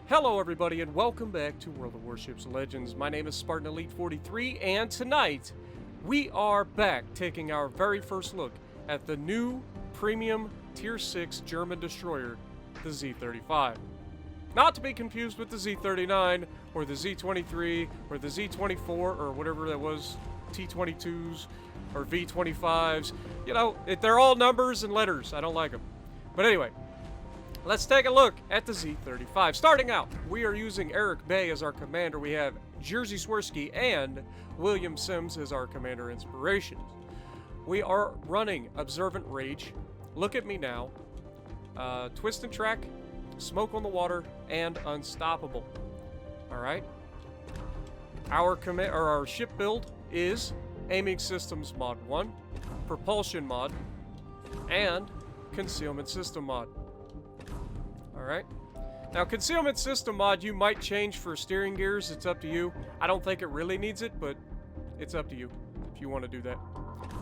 Hello everybody and welcome back to World of Warships Legends. My name is Spartan Elite 43 and tonight we are back taking our very first look at the new premium tier 6 German destroyer, the Z-35. Not to be confused with the Z-39 or the Z-23 or the Z-24 or whatever that was, T-22s or V-25s. You know, they're all numbers and letters. I don't like them. But anyway, let's take a look at the Z-35. Starting out, we are using Eric Bay as our commander. We have Jerzy Swirsky and William Sims as our commander inspirations. We are running Observant Rage, Look at Me Now, Twist and Track, Smoke on the Water, and Unstoppable. Alright. Our ship build is Aiming Systems Mod 1, Propulsion Mod, and Concealment System Mod. Alright. Now, Concealment System Mod you might change for steering gears. It's up to you. I don't think it really needs it, but it's up to you if you want to do that.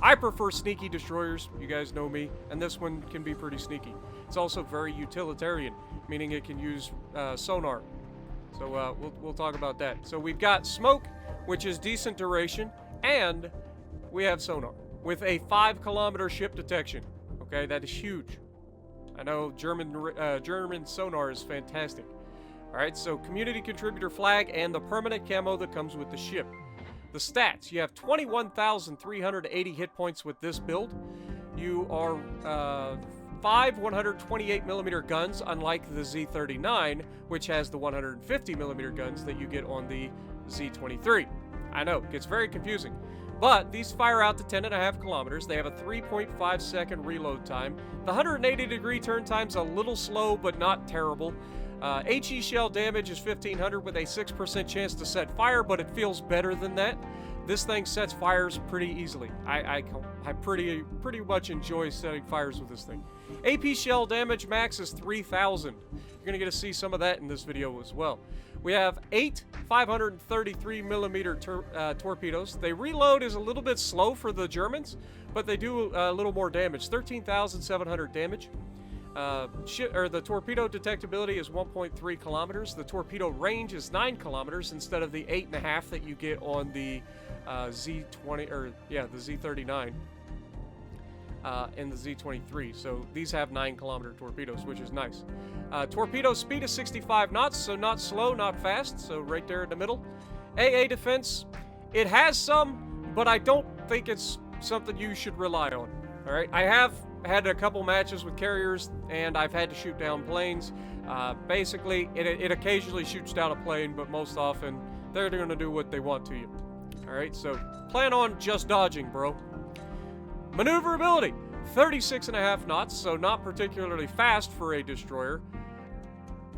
I prefer sneaky destroyers. You guys know me, and this one can be pretty sneaky. It's also very utilitarian, meaning it can use sonar. So we'll talk about that. So we've got smoke, which is decent duration, and we have sonar with a 5-kilometer ship detection. Okay, that is huge. I know German sonar is fantastic. Alright, so community contributor flag and the permanent camo that comes with the ship. The stats, you have 21,380 hit points with this build. You are 5 128mm guns, unlike the Z-39, which has the 150mm guns that you get on the Z-23. I know, it gets very confusing. But these fire out to 10.5 kilometers. They have a 3.5 second reload time. The 180-degree turn time's a little slow, but not terrible. HE shell damage is 1,500 with a 6% chance to set fire, but it feels better than that. This thing sets fires pretty easily. I pretty much enjoy setting fires with this thing. AP shell damage max is 3,000. You're gonna get to see some of that in this video as well. We have 8 533mm torpedoes. They reload is a little bit slow for the Germans, but they do a little more damage. 13,700 damage. The torpedo detectability is 1.3 kilometers. The torpedo range is 9 kilometers instead of the 8.5 that you get on the Z-20 or the Z-39 and the Z-23. So these have 9-kilometer torpedoes, which is nice. Torpedo speed is 65 knots, so not slow, not fast. So right there in the middle. AA defense, it has some, but I don't think it's something you should rely on. All right, I have had a couple matches with carriers, and I've had to shoot down planes. Basically, it occasionally shoots down a plane, but most often they're going to do what they want to you. All right, so plan on just dodging, bro. Maneuverability, 36.5 knots, so not particularly fast for a destroyer.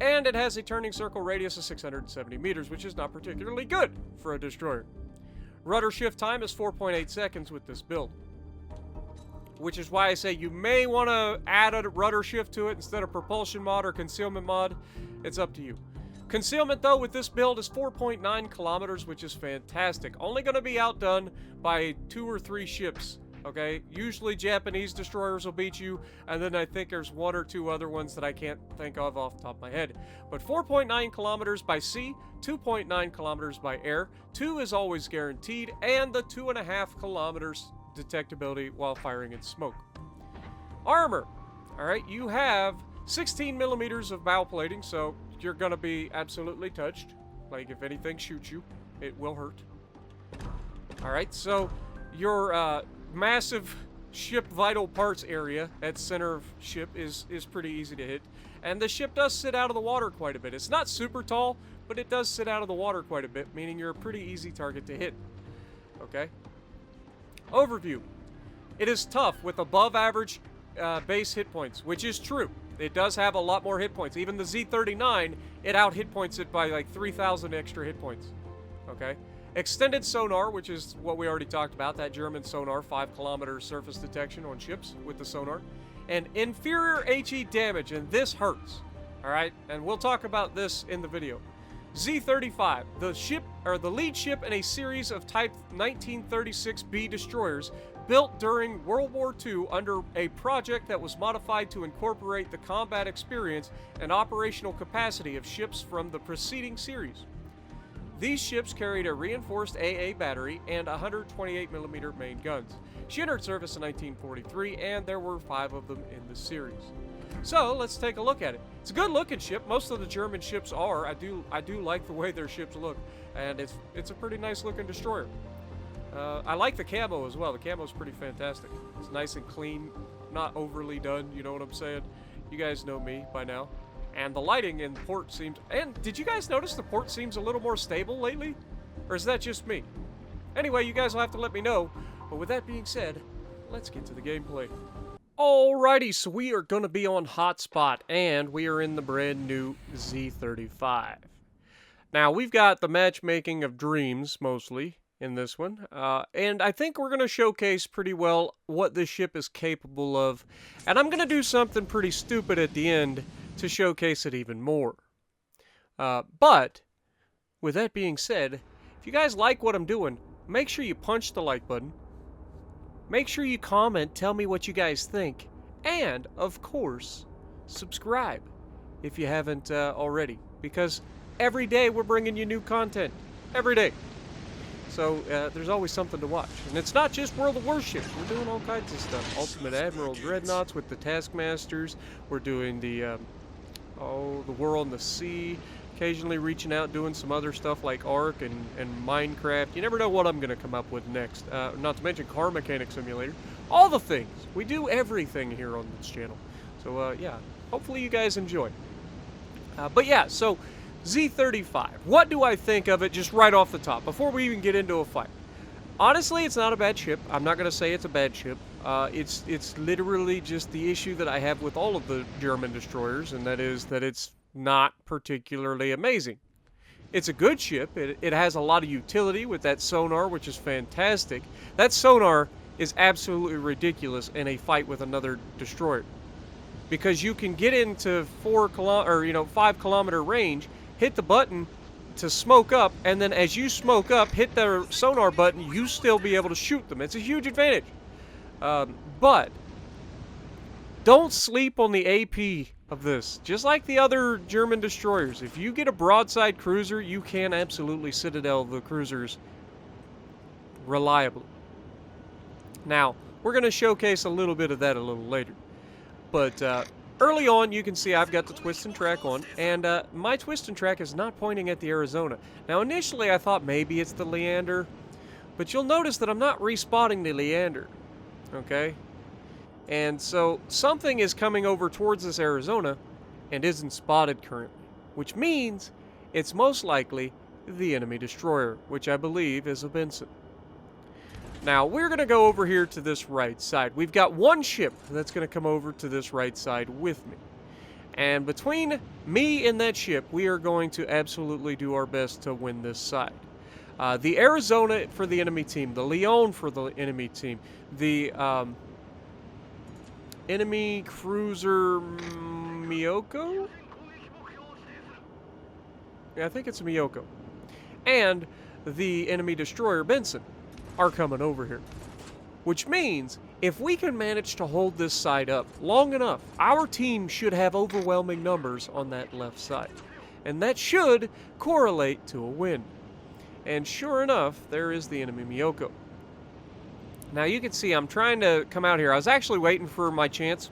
And it has a turning circle radius of 670 meters, which is not particularly good for a destroyer. Rudder shift time is 4.8 seconds with this build, which is why I say you may want to add a rudder shift to it instead of propulsion mod or concealment mod. It's up to you. Concealment, though, with this build is 4.9 kilometers, which is fantastic. Only going to be outdone by 2 or 3 ships, okay? Usually Japanese destroyers will beat you, and then I think there's 1 or 2 other ones that I can't think of off the top of my head. But 4.9 kilometers by sea, 2.9 kilometers by air. 2 is always guaranteed, and the 2.5 kilometers detectability while firing in smoke. Armor. Alright, you have 16 millimeters of bow plating, so you're gonna be absolutely touched. Like, if anything shoots you, it will hurt. Alright, so your massive ship vital parts area at center of ship is pretty easy to hit. And the ship does sit out of the water quite a bit. It's not super tall, but it does sit out of the water quite a bit, meaning you're a pretty easy target to hit. Okay? Overview. It is tough with above average base hit points, which is true. It does have a lot more hit points. Even the Z-39, it out hit points it by like 3,000 extra hit points. Okay? Extended sonar, which is what we already talked about, that German sonar, 5-kilometer surface detection on ships with the sonar. And inferior HE damage, and this hurts. Alright? And we'll talk about this in the video. Z-35, the ship, or the lead ship in a series of Type 1936B destroyers built during World War II under a project that was modified to incorporate the combat experience and operational capacity of ships from the preceding series. These ships carried a reinforced AA battery and 128mm main guns. She entered service in 1943, and there were 5 of them in the series. So let's take a look at it. It's a good-looking ship. Most of the German ships are. I do like the way their ships look, and it's a pretty nice-looking destroyer. I like the camo as well. The camo is pretty fantastic. It's nice and clean, not overly done. You know what I'm saying? You guys know me by now. And the lighting in port seems... And did you guys notice the port seems a little more stable lately? Or is that just me? Anyway, you guys will have to let me know. But with that being said, let's get to the gameplay. Alrighty, so we are going to be on Hotspot, and we are in the brand new Z-35. Now, we've got the matchmaking of dreams, mostly, in this one. And I think we're going to showcase pretty well what this ship is capable of. And I'm going to do something pretty stupid at the end to showcase it even more. But, with that being said, if you guys like what I'm doing, make sure you punch the like button. Make sure you comment, tell me what you guys think. And, of course, subscribe if you haven't already. Because every day we're bringing you new content. Every day. So, there's always something to watch. And it's not just World of Warships. We're doing all kinds of stuff. Ultimate Admiral Dreadnoughts with the Taskmasters. We're doing the War on the Sea. Occasionally reaching out, doing some other stuff like Ark and Minecraft. You never know what I'm going to come up with next. Not to mention Car Mechanic Simulator. All the things. We do everything here on this channel. So, yeah. Hopefully you guys enjoy. But yeah, so Z-35. What do I think of it just right off the top, before we even get into a fight? Honestly, it's not a bad ship. I'm not going to say it's a bad ship. It's literally just the issue that I have with all of the German destroyers, and that is that it's not particularly amazing. It's a good ship. It has a lot of utility with that sonar, which is fantastic. That sonar is absolutely ridiculous in a fight with another destroyer, because you can get into 5 kilometer range, hit the button to smoke up, and then as you smoke up, hit the sonar button, you still be able to shoot them. It's a huge advantage. But don't sleep on the AP of this. Just like the other German destroyers, if you get a broadside cruiser, you can absolutely citadel the cruisers reliably. Now, we're going to showcase a little bit of that a little later. But early on, you can see I've got the twist and track on, and my twist and track is not pointing at the Arizona. Now, initially, I thought maybe it's the Leander, but you'll notice that I'm not respotting the Leander. Okay? And so something is coming over towards this Arizona and isn't spotted currently, which means it's most likely the enemy destroyer, which I believe is a Benson. Now, we're going to go over here to this right side. We've got one ship that's going to come over to this right side with me. And between me and that ship, we are going to absolutely do our best to win this side. The Arizona for the enemy team, the Leon for the enemy team, the enemy cruiser Miyoko? Yeah, I think it's Miyoko. And the enemy destroyer Benson are coming over here. Which means, if we can manage to hold this side up long enough, our team should have overwhelming numbers on that left side. And that should correlate to a win. And sure enough, there is the enemy Miyoko. Now you can see I'm trying to come out here. I was actually waiting for my chance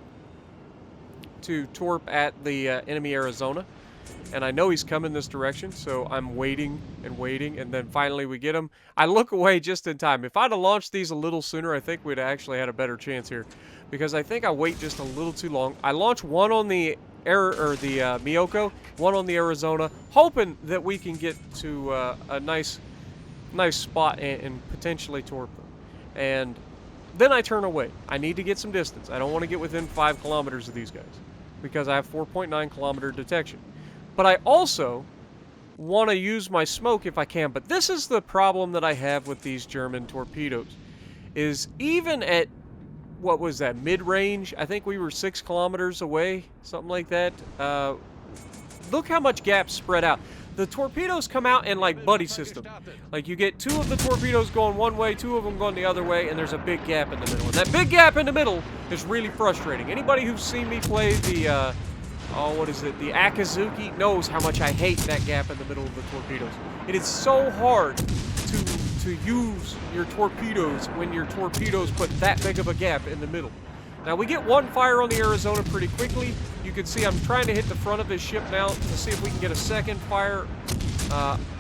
to torp at the enemy Arizona. And I know he's coming this direction, so I'm waiting and waiting, and then finally we get him. I look away just in time. If I'd have launched these a little sooner, I think we'd actually had a better chance here. Because I think I wait just a little too long. I launch one on the Miyoko, one on the Arizona, hoping that we can get to a nice spot and potentially torp them. And then I turn away. I need to get some distance. I don't want to get within 5 kilometers of these guys, because I have 4.9 kilometer detection. But I also want to use my smoke if I can. But this is the problem that I have with these German torpedoes. Is even at, what was that, mid-range? I think we were 6 kilometers away, something like that. Look how much gap's spread out. the torpedoes come out in like buddy system. Like you get 2 of the torpedoes going one way, 2 of them going the other way, and there's a big gap in the middle. And that big gap in the middle is really frustrating. Anybody who's seen me play the, what is it, the Akazuki knows how much I hate that gap in the middle of the torpedoes. It is so hard to use your torpedoes when your torpedoes put that big of a gap in the middle. Now, we get 1 fire on the Arizona pretty quickly. You can see I'm trying to hit the front of his ship now to see if we can get a second fire.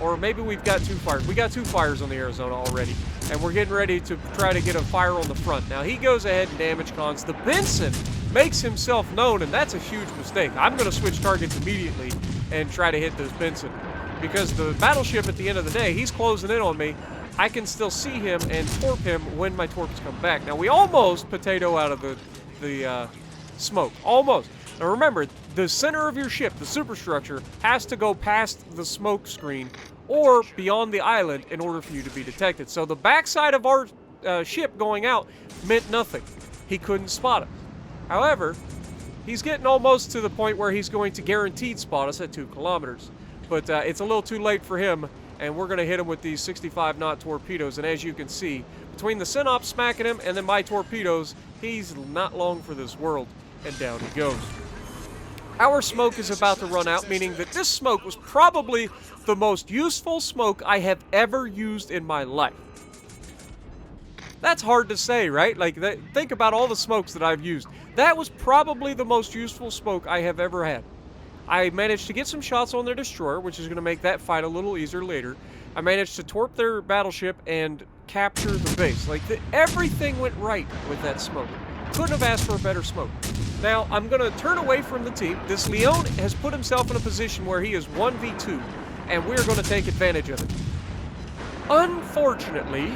Or maybe we've got 2 fires. We got 2 fires on the Arizona already. And we're getting ready to try to get a fire on the front. Now, he goes ahead and damage cons. The Benson makes himself known, and that's a huge mistake. I'm going to switch targets immediately and try to hit this Benson. Because the battleship, at the end of the day, he's closing in on me. I can still see him and torp him when my torps come back. Now, we almost potato out of the smoke. Almost. Now, remember, the center of your ship, the superstructure, has to go past the smoke screen or beyond the island in order for you to be detected. So the backside of our ship going out meant nothing. He couldn't spot us. However, he's getting almost to the point where he's going to guaranteed spot us at 2 kilometers. But it's a little too late for him, and we're going to hit him with these 65-knot torpedoes. And as you can see, between the Synop smacking him and then my torpedoes, he's not long for this world, and down he goes. Our smoke is about to run out, meaning that this smoke was probably the most useful smoke I have ever used in my life. That's hard to say, right? Like, think about all the smokes that I've used. That was probably the most useful smoke I have ever had. I managed to get some shots on their destroyer, which is going to make that fight a little easier later. I managed to torp their battleship and capture the base. Like, everything went right with that smoke. Couldn't have asked for a better smoke. Now, I'm going to turn away from the team. This Leon has put himself in a position where he is 1v2, and we're going to take advantage of it. Unfortunately,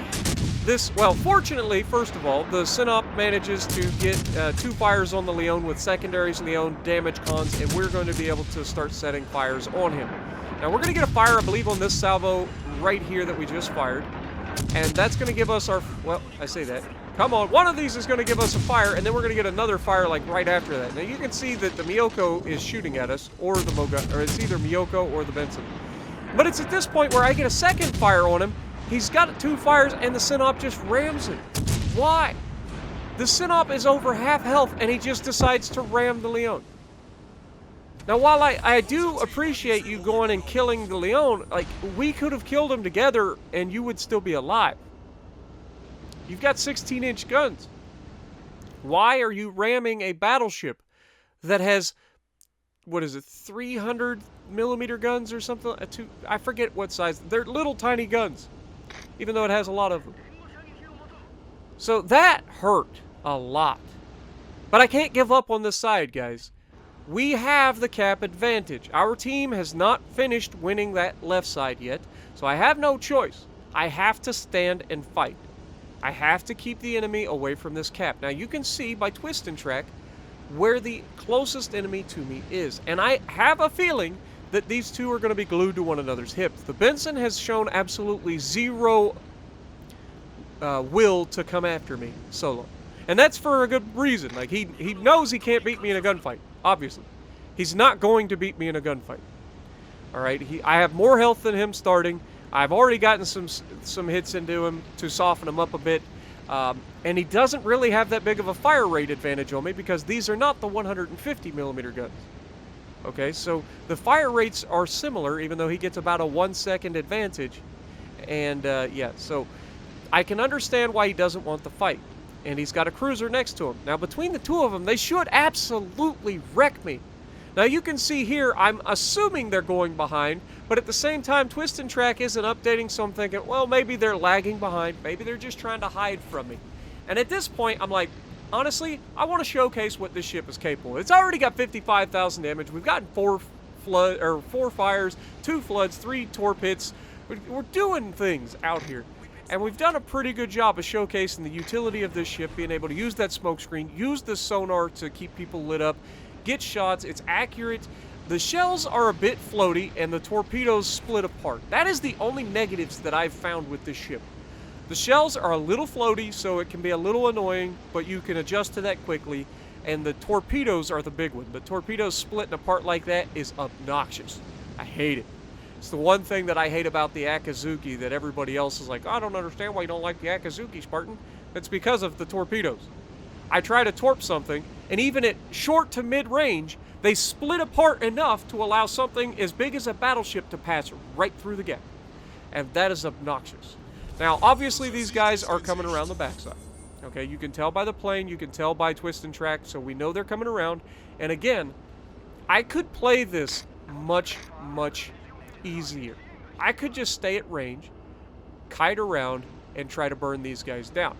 fortunately, first of all, the Synop manages to get 2 fires on the Leon with secondaries Leon damage cons, and we're going to be able to start setting fires on him. Now, we're going to get a fire, I believe, on this salvo right here that we just fired, and that's going to give us our, well, I say that. Come on, one of these is going to give us a fire, and then we're going to get another fire, like, right after that. Now, you can see that the Miyoko is shooting at us, or the Moga, or it's either Miyoko or the Benson. But it's at this point where I get a second fire on him. He's got 2 fires, and the Synop just rams it. Why? The Synop is over half health, and he just decides to ram the Leon. Now, while I do appreciate you going and killing the Leon, like, we could have killed him together, and you would still be alive. You've got 16-inch guns. Why are you ramming a battleship that has, what is it, 300mm guns or something? I forget what size. They're little tiny guns, even though it has a lot of them. So that hurt a lot. But I can't give up on this side, guys. We have the cap advantage. Our team has not finished winning that left side yet, so I have no choice. I have to stand and fight. I have to keep the enemy away from this cap. Now, you can see by twist and track where the closest enemy to me is, and I have a feeling that these two are going to be glued to one another's hips. The Benson has shown absolutely zero will to come after me solo. And that's for a good reason. Like, he knows he can't beat me in a gunfight, obviously. He's not going to beat me in a gunfight. Alright, I have more health than him starting. I've already gotten some hits into him to soften him up a bit. And he doesn't really have that big of a fire rate advantage on me because these are not the 150mm guns. Okay, so the fire rates are similar, even though he gets about a 1-second advantage. And, yeah, so I can understand why he doesn't want the fight. And he's got a cruiser next to him. Now, between the two of them, they should absolutely wreck me. Now, you can see here, I'm assuming they're going behind, but at the same time, Twist and Track isn't updating, so I'm thinking, well, maybe they're lagging behind. Maybe they're just trying to hide from me. And at this point, I'm like, honestly, I want to showcase what this ship is capable of. It's already got 55,000 damage. We've gotten 4 fires, 2 floods, 3 torpedoes. We're doing things out here. And we've done a pretty good job of showcasing the utility of this ship, being able to use that smoke screen, use the sonar to keep people lit up, get shots. It's accurate. The shells are a bit floaty, and the torpedoes split apart. That is the only negatives that I've found with this ship. The shells are a little floaty, so it can be a little annoying, but you can adjust to that quickly. And the torpedoes are the big one. The torpedoes splitting apart like that is obnoxious. I hate it. It's the one thing that I hate about the Akazuki that everybody else is like, I don't understand why you don't like the Akazuki, Spartan. It's because of the torpedoes. I try to torp something, and even at short to mid-range, they split apart enough to allow something as big as a battleship to pass right through the gap. And that is obnoxious. Now, obviously, these guys are coming around the backside. Okay, you can tell by the plane, you can tell by twist and track, so we know they're coming around. And again, I could play this much, much easier. I could just stay at range, kite around, and try to burn these guys down.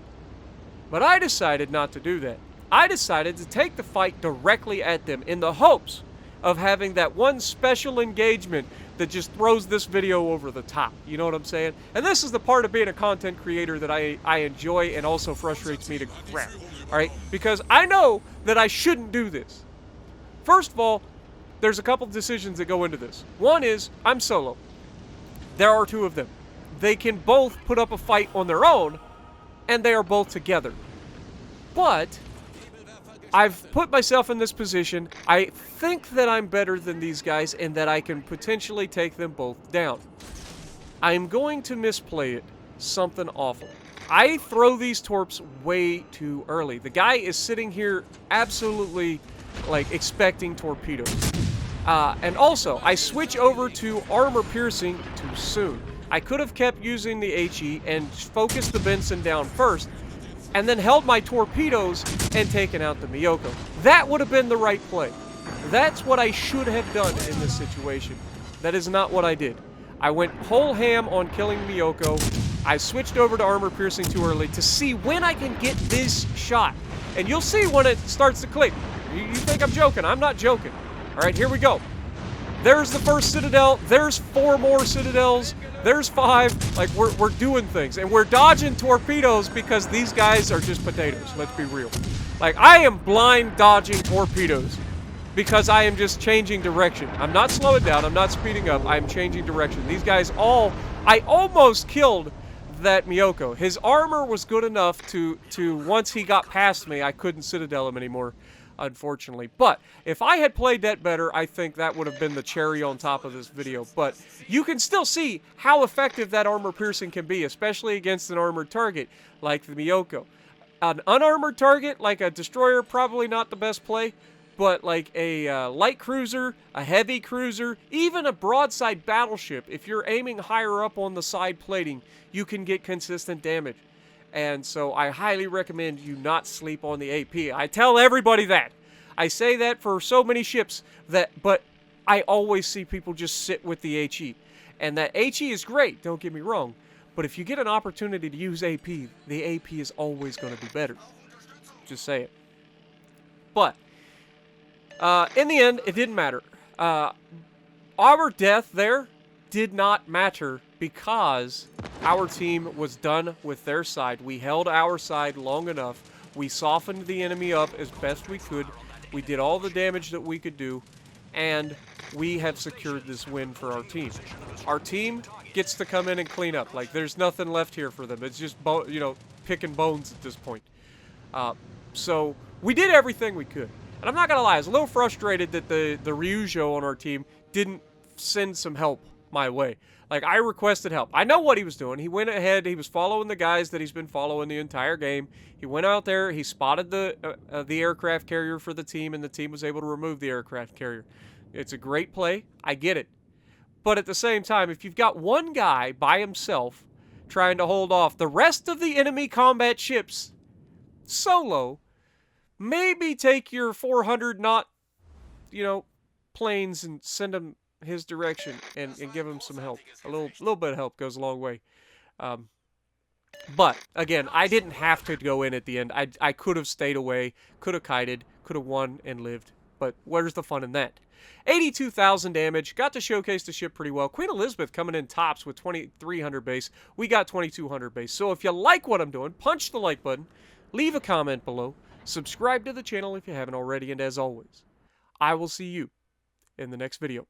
But I decided not to do that. I decided to take the fight directly at them in the hopes of having that one special engagement that just throws this video over the top. You know what I'm saying? And this is the part of being a content creator that I enjoy and also frustrates me to crap. Alright? Because I know that I shouldn't do this. First of all, there's a couple decisions that go into this. One is, I'm solo. There are two of them. They can both put up a fight on their own, and they are both together. But I've put myself in this position. I think that I'm better than these guys and that I can potentially take them both down. I'm going to misplay it something awful. I throw these torps way too early. The guy is sitting here absolutely, like, expecting torpedoes. And also, I switch over to armor piercing too soon. I could have kept using the HE and focused the Benson down first, and then held my torpedoes and taken out the Miyoko. That would have been the right play. That's what I should have done in this situation. That is not what I did. I went whole ham on killing Miyoko. I switched over to armor piercing too early to see when I can get this shot. And you'll see when it starts to click. You think I'm joking. I'm not joking. All right, here we go. There's the first Citadel. There's 4 more Citadels. There's 5. Like, we're doing things. And we're dodging torpedoes because these guys are just potatoes. Let's be real. Like, I am blind dodging torpedoes because I am just changing direction. I'm not slowing down. I'm not speeding up. I'm changing direction. These guys all... I almost killed that Miyoko. His armor was good enough to once he got past me, I couldn't Citadel him anymore, unfortunately. But if I had played that better, I think that would have been the cherry on top of this video. But you can still see how effective that armor piercing can be, especially against an armored target like the Miyoko. An unarmored target, like a destroyer, probably not the best play. But like a light cruiser, a heavy cruiser, even a broadside battleship, if you're aiming higher up on the side plating, you can get consistent damage. And so I highly recommend you not sleep on the AP. I tell everybody that. I say that for so many ships, but I always see people just sit with the HE. And that HE is great, don't get me wrong. But if you get an opportunity to use AP, the AP is always going to be better. Just say it. But in the end, it didn't matter. Our death there did not matter because our team was done with their side. We held our side long enough. We softened the enemy up as best we could. We did all the damage that we could do, and we have secured this win for our team. Our team gets to come in and clean up. Like, there's nothing left here for them. It's just, picking bones at this point. So we did everything we could. And I'm not going to lie, I was a little frustrated that the Ryujo on our team didn't send some help my way. Like, I requested help. I know what he was doing. He went ahead, he was following the guys that he's been following the entire game. He went out there, he spotted the aircraft carrier for the team, and the team was able to remove the aircraft carrier. It's a great play. I get it. But at the same time, if you've got one guy by himself trying to hold off the rest of the enemy combat ships solo, maybe take your 400 knot, planes and send them his direction and give him some help. A little bit of help goes a long way. But, again, I didn't have to go in at the end. I could have stayed away, could have kited, could have won and lived. But where's the fun in that? 82,000 damage. Got to showcase the ship pretty well. Queen Elizabeth coming in tops with 2,300 base. We got 2,200 base. So if you like what I'm doing, punch the like button. Leave a comment below. Subscribe to the channel if you haven't already. And as always, I will see you in the next video.